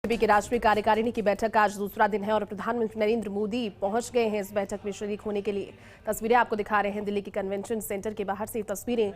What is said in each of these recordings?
BJP की राष्ट्रीय कार्यकारिणी की बैठक का आज दूसरा दिन है और प्रधानमंत्री नरेंद्र मोदी पहुंच गए हैं इस बैठक में शरीक होने के लिए। तस्वीरें आपको दिखा रहे हैं दिल्ली के कन्वेंशन सेंटर के बाहर से तस्वीरें।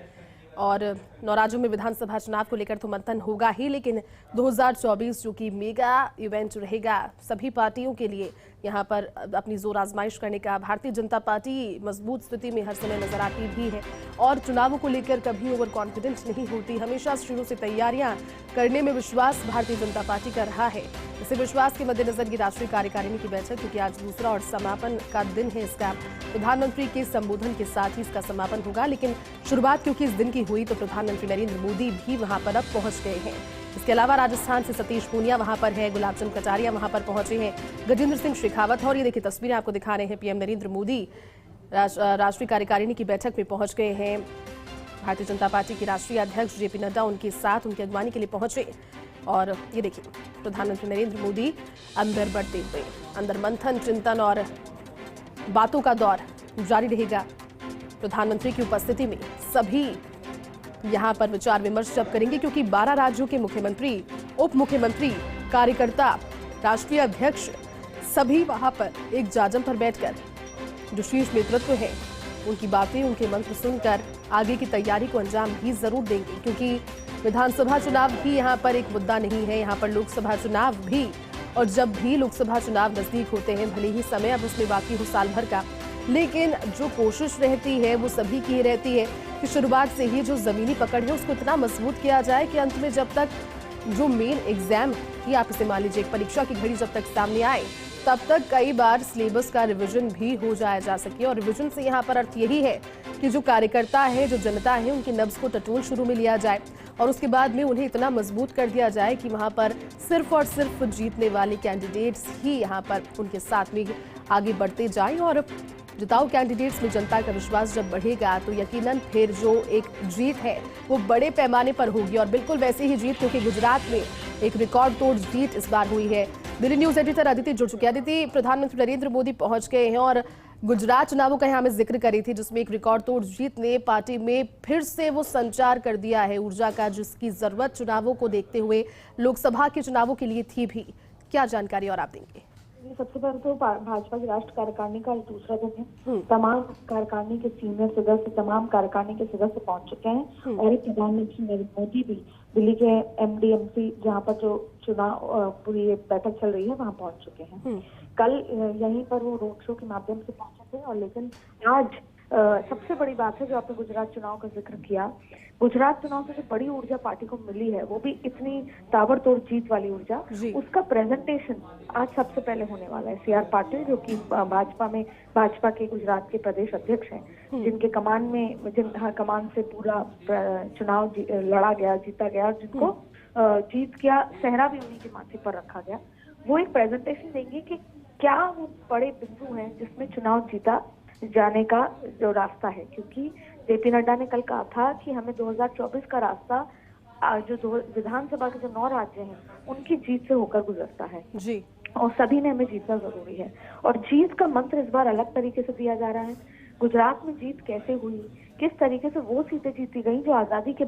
और 9 राज्यों में विधानसभा चुनाव को लेकर तो मंथन होगा ही, लेकिन 2024 जो कि मेगा इवेंट रहेगा सभी पार्टियों के लिए, यहां पर अपनी जोर आजमाइश करने का भारतीय जनता पार्टी मजबूत स्थिति में हर समय नजर आती भी है और चुनावों को लेकर कभी ओवर कॉन्फिडेंट नहीं होती। हमेशा शुरू से तैयारियां करने में विश्वास भारतीय जनता पार्टी का रहा है। इसी विश्वास के मद्देनजर की राष्ट्रीय कार्यकारिणी की बैठक, क्योंकि आज दूसरा और समापन का दिन है इसका, प्रधानमंत्री के संबोधन के साथ ही इसका समापन होगा। लेकिन शुरुआत क्योंकि इस दिन की हुई तो प्रधानमंत्री नरेंद्र मोदी भी वहां पर अब पहुंच गए हैं। इसके अलावा राजस्थान से सतीश पूनिया वहां पर है, गुलाब चंद कटारिया वहां पर पहुंचे हैं, गजेंद्र सिंह शेखावत। और ये देखिए तस्वीरें आपको दिखा रहे हैं, पीएम नरेंद्र मोदी राष्ट्रीय कार्यकारिणी की बैठक में पहुंच गए हैं। भारतीय जनता पार्टी के राष्ट्रीय अध्यक्ष जेपी नड्डा उनके साथ उनकी अगवानी के लिए पहुंचे। और ये देखिए प्रधानमंत्री नरेंद्र मोदी अंदर बढ़ते हुए, अंदर मंथन, चिंतन और बातों का दौर जारी रहेगा। प्रधानमंत्री की उपस्थिति में सभी यहां पर विचार विमर्श जब करेंगे, क्योंकि 12 राज्यों के मुख्यमंत्री, उप मुख्यमंत्री, कार्यकर्ता, राष्ट्रीय अध्यक्ष सभी वहां पर एक जाजम पर बैठकर जो शीर्ष नेतृत्व है उनकी बातें, उनके मंत्र सुनकर आगे की तैयारी को अंजाम भी जरूर देंगे। क्योंकि विधानसभा चुनाव भी यहाँ पर एक मुद्दा नहीं है, यहाँ पर लोकसभा चुनाव भी। और जब भी लोकसभा चुनाव नजदीक होते हैं, भले ही समय अब उसमें बाकी हो साल भर का, लेकिन जो कोशिश रहती है वो सभी की रहती है कि शुरुआत से ही जो जमीनी पकड़ है उसको इतना मजबूत किया जाए कि अंत में जब तक जो मेन एग्जाम ही आप इसे मान लीजिए, परीक्षा की घड़ी जब तक सामने आए, तब तक कई बार सिलेबस का रिवीजन भी हो जाया जा सके। और रिवीजन से यहाँ पर अर्थ यही है कि जो कार्यकर्ता है, जो जनता है, उनकी नब्ज को टटोल शुरू में लिया जाए और उसके बाद में उन्हें इतना मजबूत कर दिया जाए कि वहां पर सिर्फ और सिर्फ जीतने वाले कैंडिडेट्स ही यहाँ पर उनके साथ में आगे बढ़ते जाएं। और जिताऊ कैंडिडेट्स में जनता का विश्वास जब बढ़ेगा तो यकीनन फिर जो एक जीत है वो बड़े पैमाने पर होगी। और बिल्कुल वैसे ही जीत, क्योंकि गुजरात में एक रिकॉर्ड तोड़ जीत इस बार हुई है। दिल्ली न्यूज एडिटर अदिति जुड़ चुकी है। अदिति, प्रधानमंत्री नरेंद्र मोदी पहुंच गए हैं और गुजरात चुनावों का यहाँ मैं जिक्र करी थी, जिसमें एक रिकॉर्ड तोड़ जीत ने पार्टी में फिर से वो संचार कर दिया है ऊर्जा का, जिसकी जरूरत चुनावों को देखते हुए लोकसभा के चुनावों के लिए थी भी। क्या जानकारी और आप देंगे? सबसे पहले तो भाजपा की राष्ट्रीय कार्यकारिणी का दूसरा दिन है। तमाम कार्यकारिणी के सीनियर सदस्य, तमाम कार्यकारिणी के सदस्य पहुंच चुके हैं और प्रधानमंत्री नरेंद्र मोदी भी दिल्ली के एमडीएमसी, जहां पर जो चुनाव पूरी बैठक चल रही है, वहां पहुंच चुके हैं। कल यहीं पर वो रोड शो के माध्यम से पहुंचे थे। और लेकिन आज सबसे बड़ी बात है जो आपने गुजरात चुनाव का जिक्र किया, गुजरात चुनाव से जो बड़ी ऊर्जा पार्टी को मिली है, वो भी इतनी ताबड़तोड़ जीत वाली ऊर्जा, उसका प्रेजेंटेशन आज सबसे पहले होने वाला है। सीआर पाटिल, जो कि भाजपा के गुजरात के प्रदेश अध्यक्ष हैं, जिनके कमान से पूरा चुनाव लड़ा गया, जीता गया, जिनको जीत का सेहरा भी उन्हीं के माथे पर रखा गया, वो एक प्रेजेंटेशन देंगे कि क्या वो बड़े बिंदु हैं जिसमें चुनाव जीता जाने का जो रास्ता है। क्योंकि जेपी नड्डा ने कल कहा था कि हमें 2024 का रास्ता जो विधानसभा के जो 9 राज्य हैं उनकी जीत से होकर गुजरता है जी, और सभी ने हमें जीतना जरूरी है। और जीत का मंत्र इस बार अलग तरीके से दिया जा रहा है। गुजरात में जीत कैसे हुई, किस तरीके से वो सीटें जीती गई जो आजादी के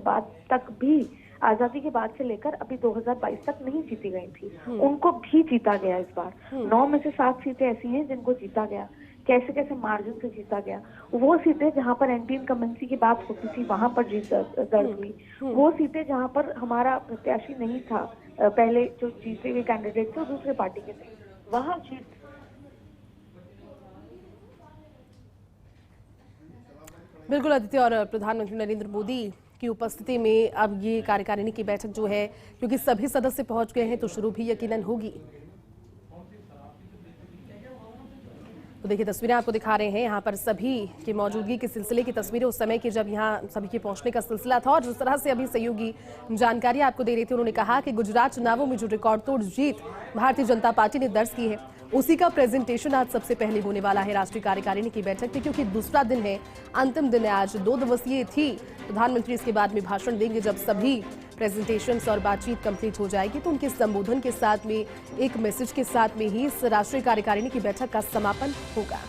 बाद से लेकर अभी 2022 तक नहीं जीती गई थी, उनको भी जीता गया इस बार। 9 में से 7 सीटें ऐसी हैं जिनको जीता गया। कैसे कैसे मार्जिन से जीता गया। वो सीटें जहां पर एंटी इनकम्बेंसी की बात होती थी, वहां पर जीत दर्ज हुई। वो सीटें जहां पर हमारा प्रत्याशी नहीं था, पहले जो जीते हुए कैंडिडेट थे दूसरे पार्टी के थे, वहां जीत। बिल्कुल अदिति, और प्रधानमंत्री नरेंद्र मोदी की उपस्थिति में अब ये कार्यकारिणी की बैठक जो है, क्योंकि सभी सदस्य पहुंच गए हैं, तो शुरू भी यकीनन होगी। तो देखिए तस्वीरें आपको दिखा रहे हैं, यहाँ पर सभी की मौजूदगी के सिलसिले की तस्वीरें उस समय की जब यहाँ सभी के पहुंचने का सिलसिला था। और जिस तरह से अभी सहयोगी जानकारी आपको दे रही थी, उन्होंने कहा कि गुजरात चुनावों में जो रिकॉर्ड तोड़ जीत भारतीय जनता पार्टी ने दर्ज की है, उसी का प्रेजेंटेशन आज सबसे पहले होने वाला है राष्ट्रीय कार्यकारिणी की बैठक में। क्योंकि दूसरा दिन है, अंतिम दिन है आज, 2 दिवसीय थी। प्रधानमंत्री इसके बाद में भाषण देंगे। जब सभी प्रेजेंटेशंस और बातचीत कंप्लीट हो जाएगी तो उनके संबोधन के साथ में, एक मैसेज के साथ में ही इस राष्ट्रीय कार्यकारिणी की बैठक का समापन होगा।